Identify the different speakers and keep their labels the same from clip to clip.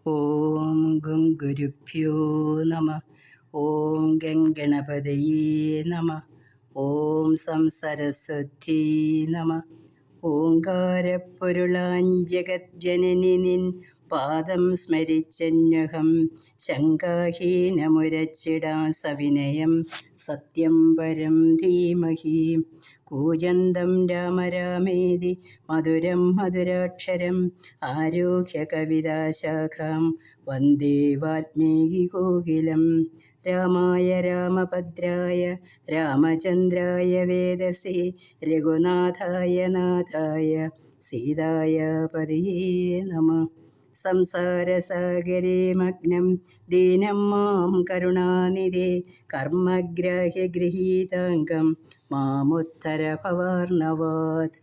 Speaker 1: ഓം gum ഗുരുഭ്യോ നമ. ഓം ഗംഗണപതയേ നമ. ഓം സംസരസ്വതീ നമ. ഓങ്കാരപ്പൊരുളാഞ്ജഗജ്ജനനി നിൻ പാദം സ്മരിച്ചന്വഹം ശങ്കാഹീനമുരച്ചിടാ സവിനയം സത്യം പരം ധീമഹി. കൂജന്തം രാമ രാമേതി മധുരം മധുരാക്ഷരം ആരോഹ്യ കവിതാശാഖാം വന്ദേ വാൽമീകികോകിലം. രാമായ രാമഭദ്രായ രാമചന്ദ്രായ വേദസേ രഘുനാഥായ നാഥായ സീതായ പതിയേ നമഃ. സംസാരസാഗരേ മഗ്നം ദീനം മാം കരുണാനിധേ കർമ്മഗ്രാഹ്യഗൃഹീതാംഗം മാമുത്തര ഭവാർണവാത്.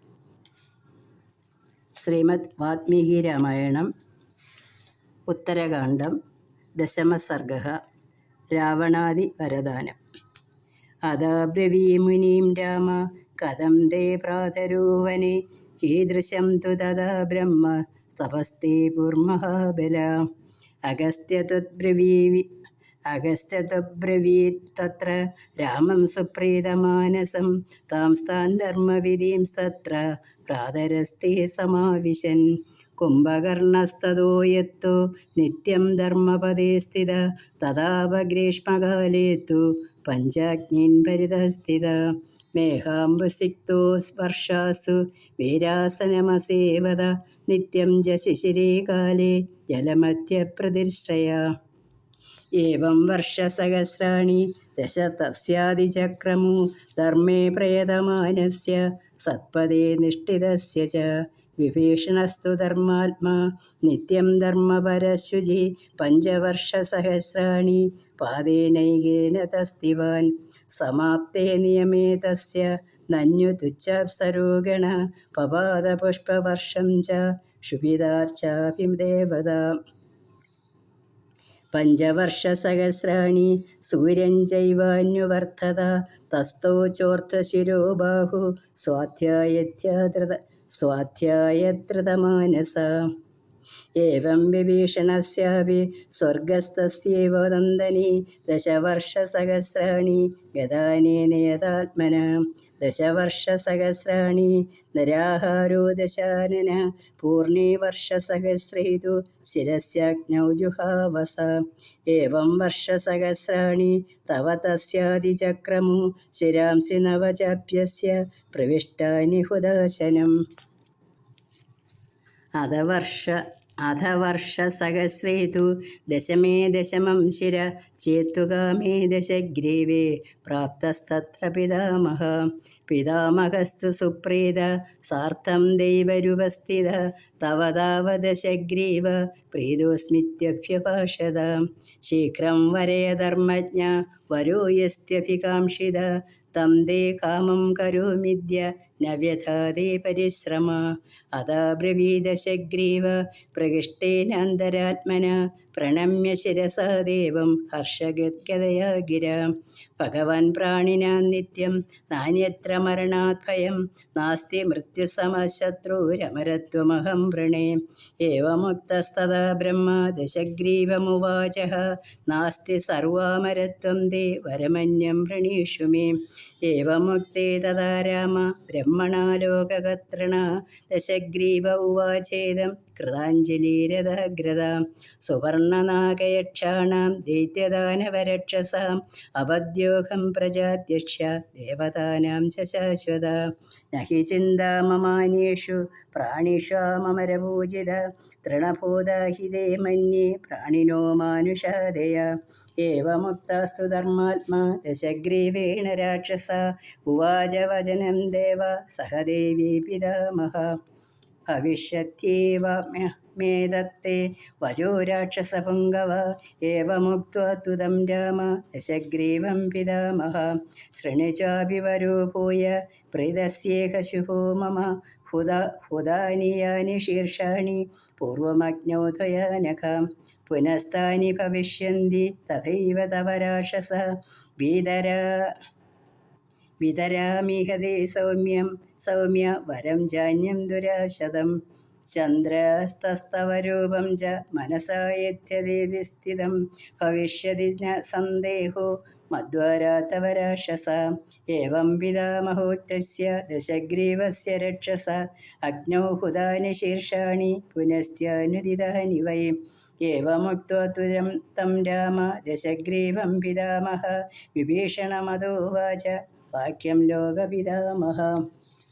Speaker 1: ശ്രീമദ് വാൽമീകി രാമായണം ഉത്തരകാണ്ഡം ദശമസർഗഃ. രാവണാദി വരദാനം. അദാബ്രവീമുനിം രാമ കഥം തേ ഭ്രാതരൂവനെ കീദൃശം തു തഥാ ബ്രഹ്മ തപസ്തേ പൂർമഹാബല. അഗസ്ത്യത്വബ്രവീത് തത്ര രാമം സുപ്രീതമാനസം താംസ്താൻ ധർമ്മവിധീംസ്തത്ര ഭ്രാതരസ്തേ സമാവിശൻ. കുംഭകർണസ്തതോ യത്തോ നിത്യം ധർമ്മപദേ സ്ഥിത തഥാപഗ്രീഷ്മകാലേ തു പഞ്ചാഗ്നീൻ പരിതസ്ഥിത. മേഘാംബുസിക്തോ വർഷാസു വീരാസനമസേവത നിത്യം ച ശിശിരേ കാലേ ജലമധ്യപ്രതിശ്രയ. ഏവം വർഷസഹസ്രാണി ദശ തസ്യാദിചക്രമു ധർമ്മേ പ്രയതമാനസ്യ സത്പദേ നിഷ്ഠിതസ്യ ച. വിഭീഷണസ്തു ധർമാത്മാ നിത്യം ധർമ്മപരശുചി പഞ്ചവർഷസഹസ്രാണി പാദേനൈകേന തസ്തിവാൻ. സമാപ്തേ നിയമേ തസ്യ നന്യു തുച്ഛാപ്സരോഗണ പപാദപുഷ്പവർഷം ച ശുഭിതാർച്ചാഭിദേവതാ. പഞ്ചവർഷസഹസ്രാണി സൂര്യൻ ചൈവാന്യുവർത്തത തസ്ഥോ ചോർത്തശിരോ ബാഹു സ്വാധ്യായധൃതമാനസ. ഏവം വിഭീഷണസ്യാപി സ്വർഗസ്ഥസ്യൈവ നന്ദനി ദശവർഷസഹസ്രാണി ഗതാനേന യഥാത്മന. ദശവർഷസഹസ്രാണി നരാഹാരോ ദശാനന പൂർണേ വർഷസഹസ്രേ തു ശിരസ്യാഗ്നൗ ജുഹാവസ. ഏവം വർഷസഹസ്രാണി തവ തസ്യാദിചക്രമു ശിരാംസി നവ ചാപ്യസ്യ പ്രവിഷ്ടാനി ഹുദാശനം. അധവർഷസഹസ്രേ തു ദശമേ ദശമം ശിര ചേത്തുകാമേ ദശഗ്രീവേ പ്രാപ്തസ്തത്ര പിതാമഹ. പിതാമഹസ്തു സുപ്രീത സാർത്ഥം ദൈവരുപസ്ഥിത തവ താവദശഗ്രീവ പ്രീതോസ്മിത്യഭ്യഭാഷത. ശീഘ്രം വരയ ധർമ്മജ്ഞ വരോ യസ്ത്യഭികാംക്ഷിത തം തേ കാമം കരോമിദ്യ ന വ്യഥാതേ പരിശ്രമ. അതാബ്രവീദശഗ്രീവ പ്രകൃഷ്ടേനാന്തരാത്മന പ്രണമ്യ ശിരസാ ദേവം ഹർഷഗദ്ഗതയാ ഗിരാ. ഭഗവാൻ പ്രാണിനാം നിത്യം നാന്യത്ര മരണാത് ഭയം നാസ്തി മൃത്യുസമശത്രുരമരത്വമഹം വൃണേ. ഏവമുക്തസ്തഥാ ബ്രഹ്മ ദശഗ്രീവമുവാചഃ നാസ്തി സർവാമരത്വം തേ വരമന്യം വൃണീഷു മേ. ഏവമുക്തേ തഥാ രാമ ബ്രഹ്മണാ ലോകകർതൃണ ദശഗ്രീവ ഉവാചേദം കൃതാഞ്ജലിരഥാഗ്രതാം. സുവർണനാഗയക്ഷാണാം ദൈത്യദാനവരക്ഷസാം അവദ്യോഹം പ്രജാധ്യക്ഷ ദേവതാനാം ച ശാശ്വത. നഹി ചിന്താ മമാന്യേഷു പ്രാണിഷ്വാമരപൂജിത തൃണഭൂതാ ഹി തേ മന്യേ പ്രാണിനോ മാനുഷാദയ. ഏവമുക്താസ്തു ധർമാത്മാ ദശഗ്രീവേണ രാക്ഷസ ഉവാച വചനം ദേവ സഹ ദേവീ പിതാമഹ. ഭവിഷ്യത്യേവമേതത്തെ വചോ രാക്ഷസപുംഗവ. ഏവമുക്ത്വാ തുദം രാമ ദശഗ്രീവം പിതാമഹ. ശൃണു ചാപി വരോ ഭൂയ പ്രീതസ്യേഹ ശുഭോ മമ ഹുതാനി യാനി ശീർഷാണി പൂർവമഗ്നോ ത്വയാ നഖ. പുനസ്താനി ഭവിഷ്യന്തി തഥൈവ തവ രാക്ഷസ വിതരാമിഹ തേ സൗമ്യ വരം ജാന്യം ദുരാശതം. ചന്ദ്രസ്തസ്തവ രൂപം ച മനസാ യത്യദേവി സ്ഥിതം ഭവിഷ്യതി ന സന്ദേഹോ മദ്വാരാ തവ രാക്ഷസ ഏവം പിതാമഹോക്തസ്യ ദശഗ്രീവസ്യ രക്ഷസ അഗ്നൗ ഹുതാനി ശീർഷാണി പുനസ്ത്യാനുദിതാനി വൈ ഏവമുക്ത്വാ ത്വം രാമ ദശഗ്രീവം പിതാമഹ വിഭീഷണമതോവാച വാക്യം ലോകപിതാമഹ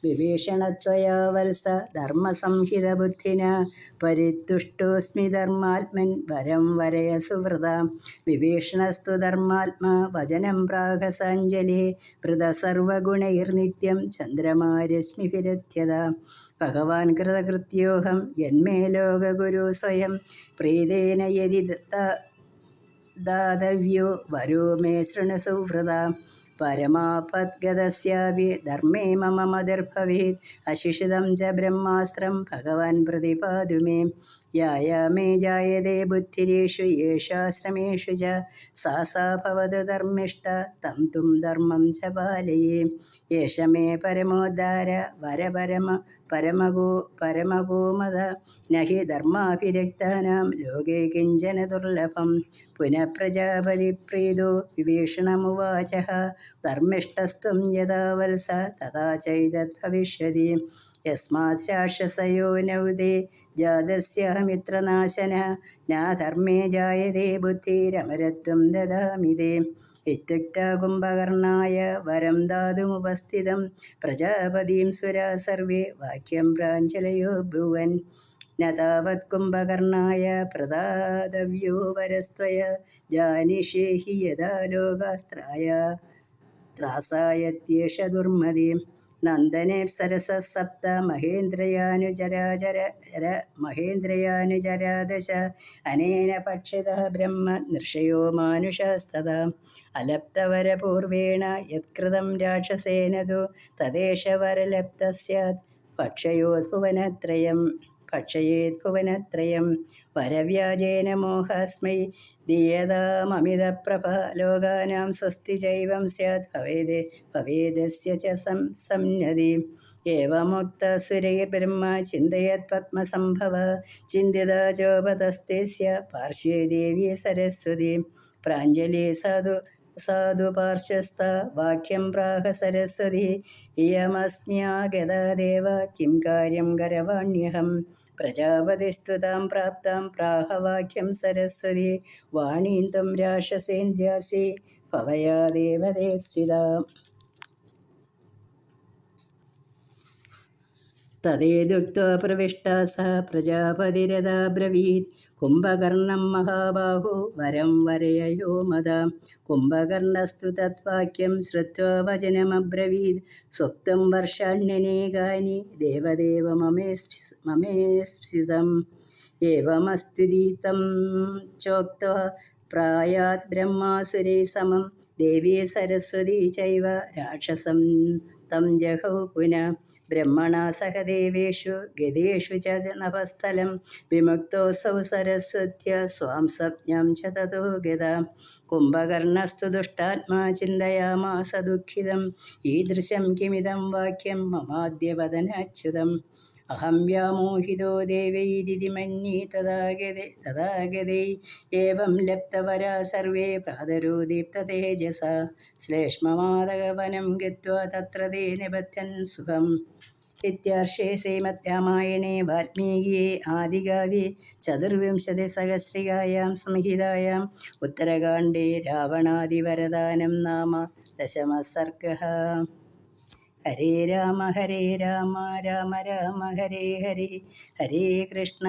Speaker 1: വിഭീഷണത്വയാ വത്സ ധർമ്മസംഹിതബുദ്ധിന പരിതുഷ്ടോസ്മി ധർമാത്മൻ വരം വരയ സുവൃത വിഭീഷണസ്തു ധർമാത്മാ വചനം പ്രാഹസാഞ്ജലി വൃത സർവഗുണൈർനിത്യം ചന്ദ്രമാരശ്മിഭിരധ്യത ഭഗവാൻ കൃതകൃത്യോഹം യന്മേ ലോകഗുരു സ്വയം പ്രീതേന യതി ദാതവ്യോ വരോ മേ ശൃണു സുവൃത പരമാപദ്ഗതസ്യാപി ധർമ്മേ മമ മതിർഭവേത് അശിഷിതം ച ബ്രഹ്മാസ്ത്രം ഭഗവാൻ പ്രതിപാദു മേ യായാമേ ജായതേ ബുദ്ധിരേഷു യേഷാശ്രമേഷു ച സാ ഭവതു ധർമ്മിഷ്ഠ തം തും ധർമ്മം ച പാലയേ യേഷ മേ പരമോദ്ധാര പരമഗോമത നഹി ധർമാഭിരക്താനാം ലോകേ കിഞ്ചന ദുർലഭം പുനഃ പ്രജാപതി പ്രീതോ വിഭീഷണമുവാച ധർമ്മിഷ്ഠസ്ത്വം യഥാ വത്സ തഥാ ചൈതത് ഭവിഷ്യതി യസ്മാത് രാക്ഷസയോ നൗതേ ജാതസ്യഹമിത്രനാശന നാധർമ്മേ ജായതേ ബുദ്ധിരമരത്വം ദദാമി തേ ഇത്യുക്ത കുംഭകർണായ വരം ദാതുമുപസ്ഥിതം പ്രജാപതിം സുരാ സർവേ വാക്യം പ്രാഞ്ജലയോ ബ്രുവൻ ന താവത് കുംഭകർണായ പ്രദാതവ്യോ വരസ്ത്വയ ജാനിഷേ ഹി യഥാ ലോകാസ്ത്രായ ത്രാസായത്യേഷ ദുർമതി നന്ദനേപ്സരസ സപ്ത മഹേന്ദ്രയാനുചരാദശ അനേന പക്ഷിതഃ ബ്രഹ്മ നൃഷയോ മാനുഷസ്തഥാ അലപ്തവരപൂർവേണ യത്കൃതം രാക്ഷസേന തു തദേശ വരലപ്ത സ്യാത് ഭക്ഷയേദ്ഭുവനത്രയം വരവ്യാജേന മോഹാസ്മൈ ദീയതാമമിതപ്രഭ ലോകാനാം സ്വസ്തി ചൈവം സ്യാത് ഭവേദസ്യ ച സംനതി ഏവമുക്തസുരൈർബ്രഹ്മ ചിന്തയത് പത്മസംഭവ ചിന്തിതാ ചോപതസ്തേസ്യ പാർശ്വേ ദേവി സരസ്വതി പ്രാഞ്ജലി സാധു പാർശ്വസ്ഥ വാക്യം പ്രാഹ സരസ്വതി ഇയമസ്മ്യാഗതാ ദേവ കിം കാര്യം കരവാണ്യഹം പ്രജാപതിസ്തു താം പ്രാപ്താം പ്രാഹവാക്യം സരസ്വതി വാണീം ത്വം രാക്ഷസേന്ദ്രാസി ഭവയാ ദേവദേപ്സിതാ തദേതുക്ത്വാ പ്രവിഷ്ടാ സ പ്രജാപതിരഥാ ബ്രവീത് കുംഭകർണം മഹാബാഹോ വരം വരയയോ മത കുംഭകർണസ്തു തദ്വാക്യം ശ്രുത്വാ വചനമബ്രവീത് സ്വപ്നം വർഷാണ്യനേകാനി ദേവദേവ മമേസ്ഫിതം ഏവമസ്തുതീതം ചോക്ത്വാ പ്രായാത് ബ്രഹ്മാസുരൈ സമം ദേവീ സരസ്വതീ ചൈവ രാക്ഷസം തം ജഹൗ പുനഃ ബ്രഹ്മണാ സഹ ദേവേഷു ഗതേഷു ച നഭസ്ഥലം വിമുക്തോऽസൗ സരസ്വത്യ സ്വാം സംജ്ഞാം ച തതോ ഗത കുംഭകർണസ്തു ദുഷ്ടാത്മാ ചിന്തയാമാസ ദുഃഖിതം ഈദൃശം കിമിദം വാക്യം മമാദ്യ വദനാച്യുതം അഹം വ്യാമോഹിതോ ദേവൈരിതി മന്യേ തഥാഗതൈ ഏവം ലപ്തവരാ സർവേ പ്രാതരോ ദീപ്തതേജസാ ശ്ലേഷ്മമാതകവനം ഗത്വാ തത്ര തേ നിബധ്യൻ സുഖം ഇത്യാർഷേ ശ്രീമദ് രാമായണേ വാൽമീകിയെ ആദികാവ്യേ ചതുർവിംശതിസഹസ്രികായാം സംഹിതായാം ഉത്തരകാണ്ഡേ രാവണാദിവരദാനം നാമ ദശമഃ സർഗഃ. ഹരേ രാമ രാമ രാമ ഹരേ ഹരേ ഹരേ കൃഷ്ണ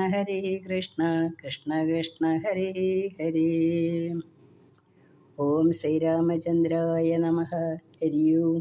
Speaker 1: കൃഷ്ണ കൃഷ്ണ ഹരേ ഹരേ. ഓം ശ്രീരാമചന്ദ്രായ നമഃ. ഹരി ഓം.